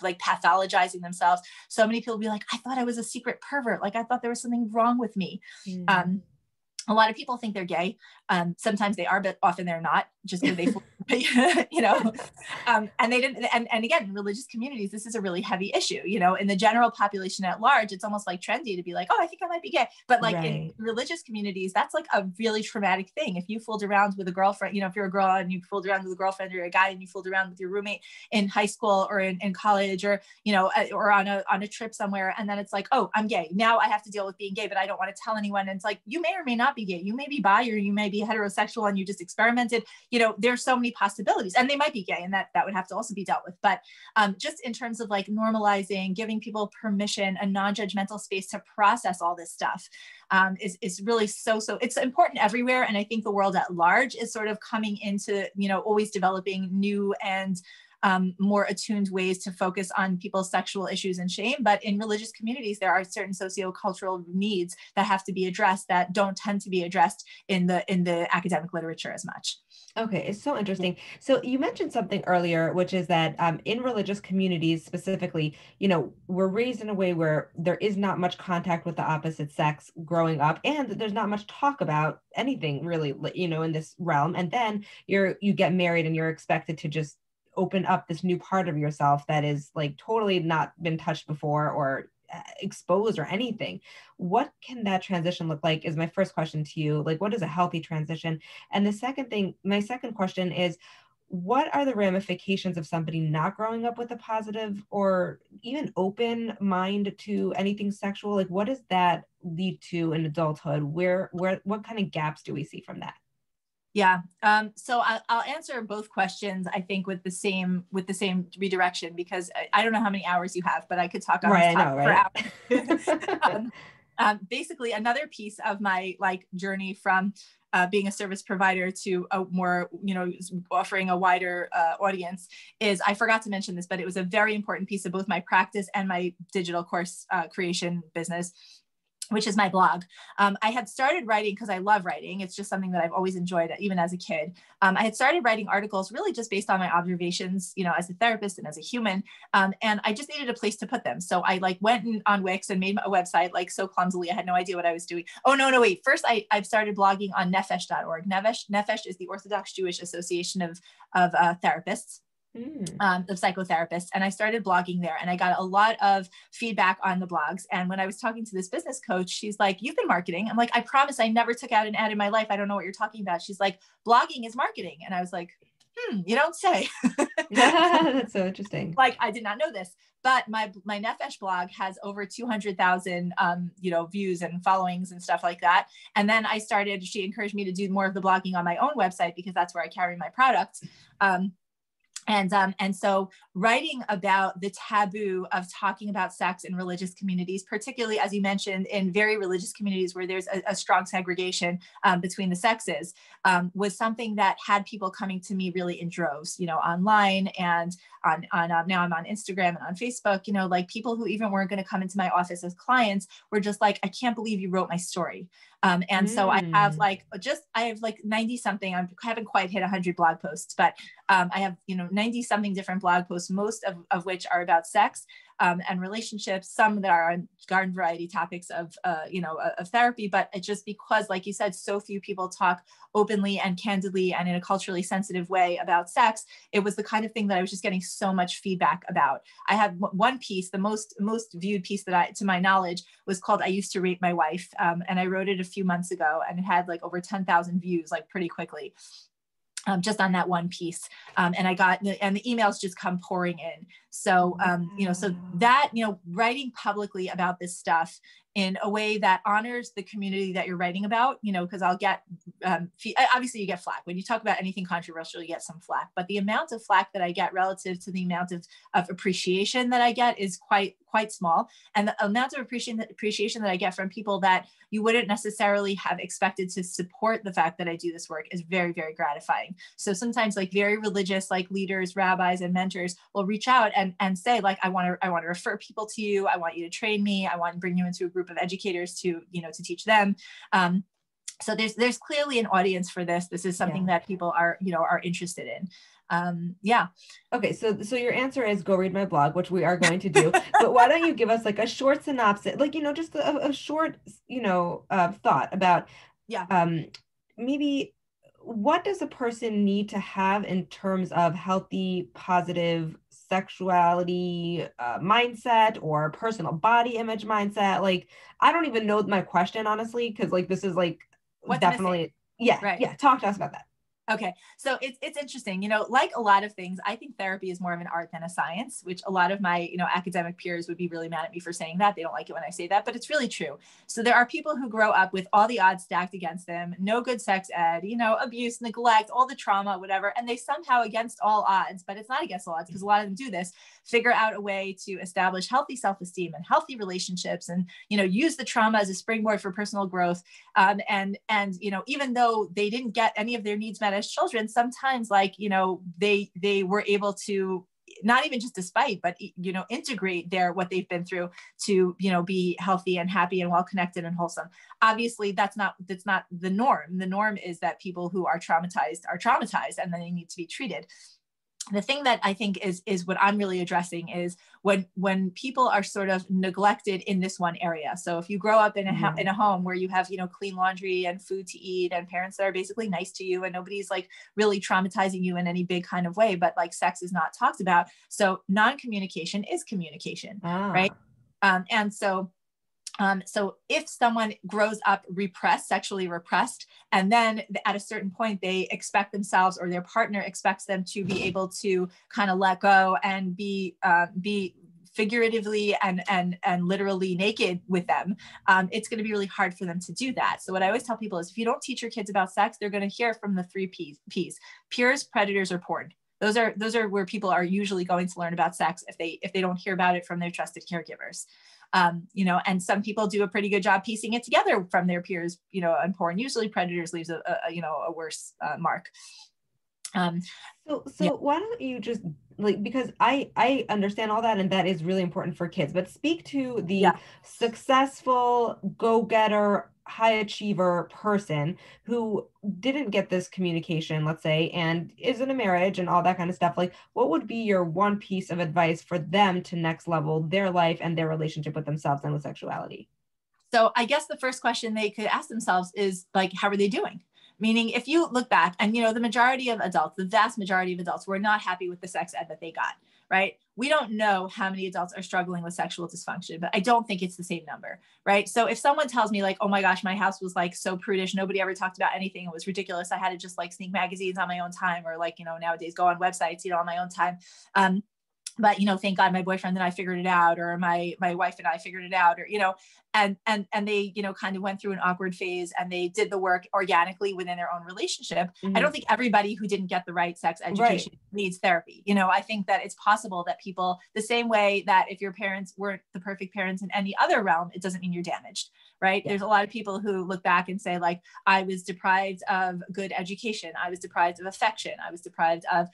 like pathologizing themselves. So many people be like, I thought I was a secret pervert. Like I thought there was something wrong with me. A lot of people think they're gay. Sometimes they are, but often they're not, just because they, and they didn't. And again, in religious communities, this is a really heavy issue. In the general population at large, it's almost like trendy to be like, oh, I think I might be gay. But like in religious communities, that's like a really traumatic thing. If you fooled around with a girlfriend, if you're a girl and you fooled around with a girlfriend, or a guy and you fooled around with your roommate in high school or in college, or or on a trip somewhere, and then it's like, oh, I'm gay. Now I have to deal with being gay, but I don't want to tell anyone. And it's like, you may or may not be gay. You may be bi, or you may be heterosexual and you just experimented. There's so many possibilities, and they might be gay, and that would have to also be dealt with. But just in terms of like normalizing, giving people permission, a non-judgmental space to process all this stuff is really so it's important everywhere. And I think the world at large is sort of coming into, always developing new and more attuned ways to focus on people's sexual issues and shame. But in religious communities, there are certain sociocultural needs that have to be addressed that don't tend to be addressed in the academic literature as much. Okay, it's so interesting. So you mentioned something earlier, which is that in religious communities specifically, we're raised in a way where there is not much contact with the opposite sex growing up, and there's not much talk about anything really, in this realm. And then you get married and you're expected to just open up this new part of yourself that is like totally not been touched before or exposed or anything. What can that transition look like is my first question to you. Like, what is a healthy transition? And my second question is, what are the ramifications of somebody not growing up with a positive or even open mind to anything sexual? Like, what does that lead to in adulthood? What kind of gaps do we see from that? Yeah. So I'll answer both questions, I think, with the same redirection, because I don't know how many hours you have, but I could talk on this topic for hours. Basically, another piece of my journey from being a service provider to a more, offering a wider audience is, I forgot to mention this, but it was a very important piece of both my practice and my digital course creation business, which is my blog. I had started writing because I love writing. It's just something that I've always enjoyed, even as a kid. I had started writing articles really just based on my observations, as a therapist and as a human. And I just needed a place to put them. So I went on Wix and made a website so clumsily. I had no idea what I was doing. Oh, no, wait. First, I've started blogging on nefesh.org. Nefesh is the Orthodox Jewish Association of therapists. Of psychotherapists. And I started blogging there, and I got a lot of feedback on the blogs. And when I was talking to this business coach, she's like, "You've been marketing." I'm like, "I promise I never took out an ad in my life. I don't know what you're talking about." She's like, "Blogging is marketing." And I was like, you don't say. That's so interesting. I did not know this, but my Nefesh blog has over 200,000, views and followings and stuff like that. And then she encouraged me to do more of the blogging on my own website, because that's where I carry my products. And so writing about the taboo of talking about sex in religious communities, particularly, as you mentioned, in very religious communities where there's a strong segregation between the sexes, was something that had people coming to me really in droves, online and now I'm on Instagram and on Facebook, people who even weren't going to come into my office as clients were just like, "I can't believe you wrote my story." So I have 90 something, I haven't quite hit 100 blog posts, but I have, 90 something different blog posts, most of which are about sex and relationships, some that are on garden variety topics of therapy. But it's just because, like you said, so few people talk openly and candidly and in a culturally sensitive way about sex. It was the kind of thing that I was just getting so much feedback about. I had one piece, the most viewed piece that to my knowledge, was called "I Used to Rape My Wife." And I wrote it a few months ago, and it had over 10,000 views, pretty quickly. Just on that one piece. And the emails just come pouring in. So, so that, writing publicly about this stuff in a way that honors the community that you're writing about, because I'll get, obviously you get flack. When you talk about anything controversial, you get some flack, but the amount of flack that I get relative to the amount of appreciation that I get is quite small. And the amount of appreciation that I get from people that you wouldn't necessarily have expected to support the fact that I do this work is very, very gratifying. So sometimes very religious, leaders, rabbis, and mentors will reach out and say, I want to refer people to you. I want you to train me. I want to bring you into a group of educators to teach them. So there's clearly an audience for this. This is something that people are interested in. Okay. So your answer is go read my blog, which we are going to do, but why don't you give us a short synopsis, just a short, thought about, maybe what does a person need to have in terms of healthy, positive sexuality mindset or personal body image mindset? I don't even know my question, honestly, because this is what's definitely missing? Right. Yeah, talk to us about that. Okay. So it's interesting, like a lot of things, I think therapy is more of an art than a science, which a lot of my, academic peers would be really mad at me for saying that. They don't like it when I say that, but it's really true. So there are people who grow up with all the odds stacked against them, no good sex ed, abuse, neglect, all the trauma, whatever. And they somehow, against all odds, but it's not against all odds because a lot of them do this, figure out a way to establish healthy self-esteem and healthy relationships and, use the trauma as a springboard for personal growth. And even though they didn't get any of their needs met as children, sometimes like, they were able to not even just despite, but, integrate what they've been through to, be healthy and happy and well-connected and wholesome. Obviously that's not the norm. The norm is that people who are traumatized and then they need to be treated. The thing that I think is what I'm really addressing is when people are sort of neglected in this one area. So if you grow up in a home where you have, clean laundry and food to eat and parents that are basically nice to you and nobody's like really traumatizing you in any big kind of way, but like sex is not talked about. So non-communication is communication, right? And so if someone grows up sexually repressed, and then at a certain point they expect themselves or their partner expects them to be able to kind of let go and be figuratively and literally naked with them, it's going to be really hard for them to do that. So what I always tell people is if you don't teach your kids about sex, they're going to hear from the 3 P's: peers, predators, or porn. Those are where people are usually going to learn about sex if they don't hear about it from their trusted caregivers. And some people do a pretty good job piecing it together from their peers, and porn. Usually predators leaves a worse mark. So why don't you just because I understand all that and that is really important for kids, but speak to the successful go-getter, high achiever person who didn't get this communication, let's say, and is in a marriage and all that kind of stuff. Like, what would be your one piece of advice for them to next level their life and their relationship with themselves and with sexuality? So I guess the first question they could ask themselves is like, how are they doing? Meaning if you look back and, the vast majority of adults were not happy with the sex ed that they got, right? We don't know how many adults are struggling with sexual dysfunction, but I don't think it's the same number, right? So if someone tells me like, oh my gosh, my house was like so prudish, nobody ever talked about anything, it was ridiculous, I had to just like sneak magazines on my own time, or like, nowadays go on websites, on my own time. But, thank God my boyfriend and I figured it out, or my wife and I figured it out, or, and they, kind of went through an awkward phase and they did the work organically within their own relationship. Mm-hmm. I don't think everybody who didn't get the right sex education needs therapy. I think that it's possible that people, the same way that if your parents weren't the perfect parents in any other realm, it doesn't mean you're damaged, right? Yeah. There's a lot of people who look back and say like, I was deprived of good education. I was deprived of affection. I was deprived of,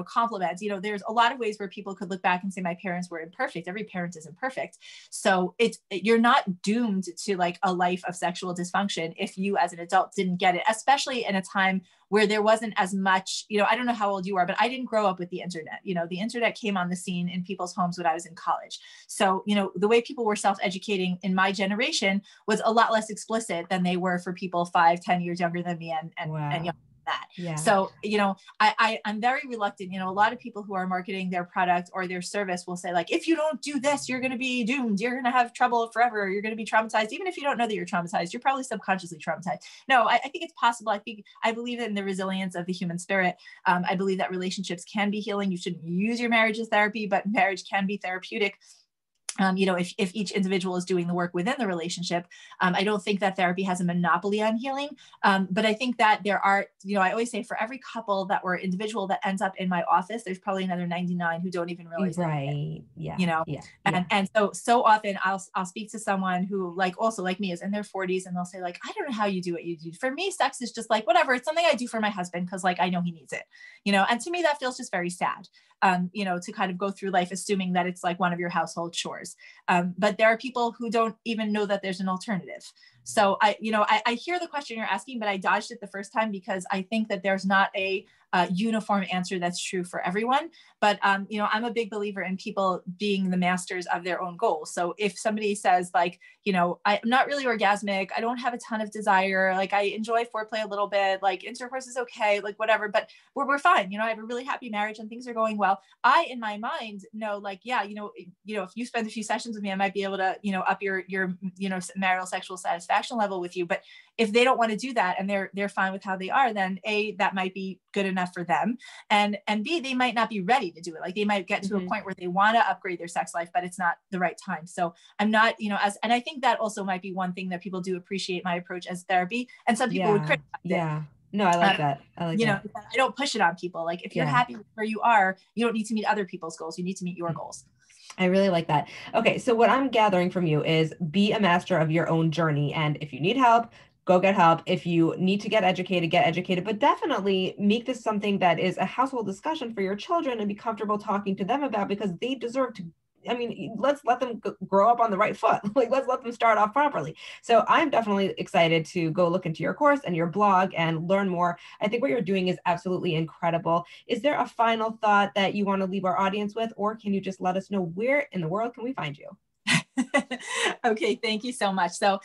compliments. There's a lot of ways where people could look back and say my parents were imperfect. Every parent is imperfect. So you're not doomed to like a life of sexual dysfunction if you as an adult didn't get it, especially in a time where there wasn't as much, I don't know how old you are, but I didn't grow up with the internet. The internet came on the scene in people's homes when I was in college. So, the way people were self-educating in my generation was a lot less explicit than they were for people 5-10 years younger than me and younger. That. Yeah. So, I'm very reluctant, a lot of people who are marketing their product or their service will say like, if you don't do this, you're going to be doomed. You're going to have trouble forever. You're going to be traumatized. Even if you don't know that you're traumatized, you're probably subconsciously traumatized. No, I think it's possible. I believe in the resilience of the human spirit. I believe that relationships can be healing. You shouldn't use your marriage as therapy, but marriage can be therapeutic. If each individual is doing the work within the relationship. I don't think that therapy has a monopoly on healing. But I think that there are, I always say for every couple that were individual that ends up in my office, there's probably another 99 who don't even realize. Right. Yeah. And so often I'll speak to someone who also like me is in their 40s and they'll say like, I don't know how you do what you do. For me, sex is just like, whatever. It's something I do for my husband because I know he needs it, and to me that feels just very sad. To kind of go through life assuming that it's like one of your household chores. But there are people who don't even know that there's an alternative. So I hear the question you're asking, but I dodged it the first time because I think that there's not a uniform answer that's true for everyone. But, I'm a big believer in people being the masters of their own goals. So if somebody says like, I'm not really orgasmic, I don't have a ton of desire, like I enjoy foreplay a little bit, like intercourse is okay, like whatever, but we're fine. I have a really happy marriage and things are going well. I, in my mind, know like, yeah, if you spend a few sessions with me, I might be able to, up your marital sexual satisfaction level with you. But if they don't want to do that and they're fine with how they are, then A, that might be good enough for them. And B, they might not be ready to do it. Like they might get to a point where they want to upgrade their sex life, but it's not the right time. So I'm not, and I think that also might be one thing that people do appreciate my approach as therapy. And some people would criticize it. Yeah. No, I like that. I don't push it on people. Like if you're happy where you are, you don't need to meet other people's goals. You need to meet your goals. I really like that. Okay. So what I'm gathering from you is be a master of your own journey. And if you need help, go get help. If you need to get educated, but definitely make this something that is a household discussion for your children and be comfortable talking to them about, because they deserve to. I mean, let's let them grow up on the right foot. Like, let's let them start off properly. So I'm definitely excited to go look into your course and your blog and learn more. I think what you're doing is absolutely incredible. Is there a final thought that you want to leave our audience with, or can you just let us know where in the world can we find you? Okay, thank you so much. So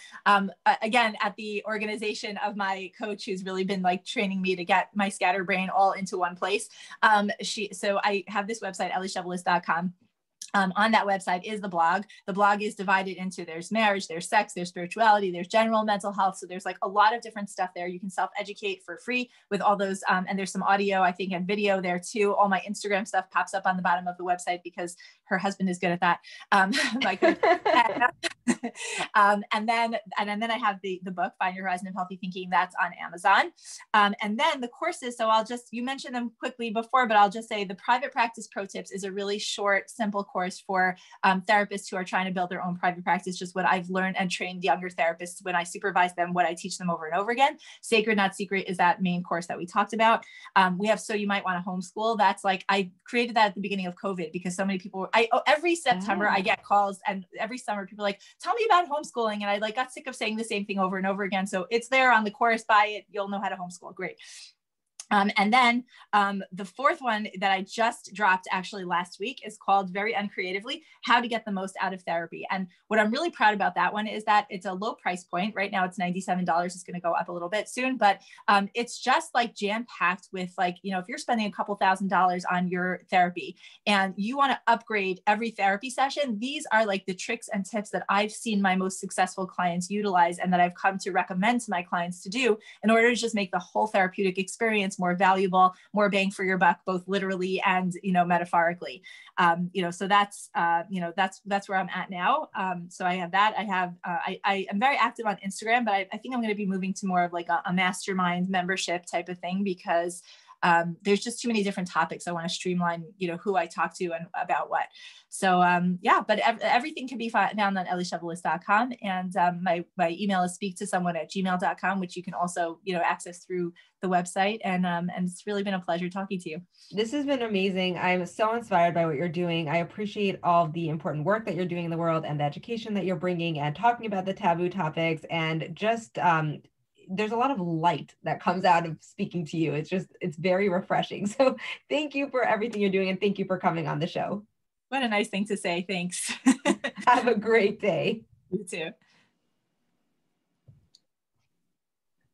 again, at the organization of my coach, who's really been like training me to get my scatterbrain all into one place. So I have this website, elishevaliss.com. On that website is the blog. The blog is divided into, there's marriage, there's sex, there's spirituality, there's general mental health. So there's like a lot of different stuff there. You can self-educate for free with all those. And there's some audio, I think, and video there too. All my Instagram stuff pops up on the bottom of the website because her husband is good at that. My coach. And then I have the book, Find Your Horizon of Healthy Thinking. That's on Amazon. And then the courses. So you mentioned them quickly before, but I'll just say the Private Practice Pro Tips is a really short, simple course for therapists who are trying to build their own private practice. Just what I've learned and trained younger therapists when I supervise them, what I teach them over and over again. Sacred Not Secret is that main course that we talked about. We have So You Might Want to Homeschool. That's like, I created that at the beginning of COVID because so many people, every September I get calls, and every summer people are like, tell me about homeschooling. And I like got sick of saying the same thing over and over again. So it's there on the course, buy it. You'll know how to homeschool. Great. And then the fourth one that I just dropped actually last week is called, very uncreatively, How to Get the Most Out of Therapy. And what I'm really proud about that one is that it's a low price point. Right now it's $97. It's going to go up a little bit soon, but it's just like jam-packed with, like, you know, if you're spending a couple $1,000s on your therapy and you want to upgrade every therapy session, these are like the tricks and tips that I've seen my most successful clients utilize and that I've come to recommend to my clients to do in order to just make the whole therapeutic experience more valuable, more bang for your buck, both literally and, you know, metaphorically. So that's where I'm at now. So I have that. I am very active on Instagram, but I think I'm going to be moving to more of like a mastermind membership type of thing, because there's just too many different topics. I want to streamline, you know, who I talk to and about what. So but everything can be found on elishevaliss.com. And my email is speaktosomeone@gmail.com, which you can also, you know, access through the website. And it's really been a pleasure talking to you. This has been amazing. I'm so inspired by what you're doing. I appreciate all the important work that you're doing in the world and the education that you're bringing and talking about the taboo topics, and just there's a lot of light that comes out of speaking to you. It's very refreshing. So thank you for everything you're doing, and thank you for coming on the show. What a nice thing to say. Thanks. Have a great day. You too.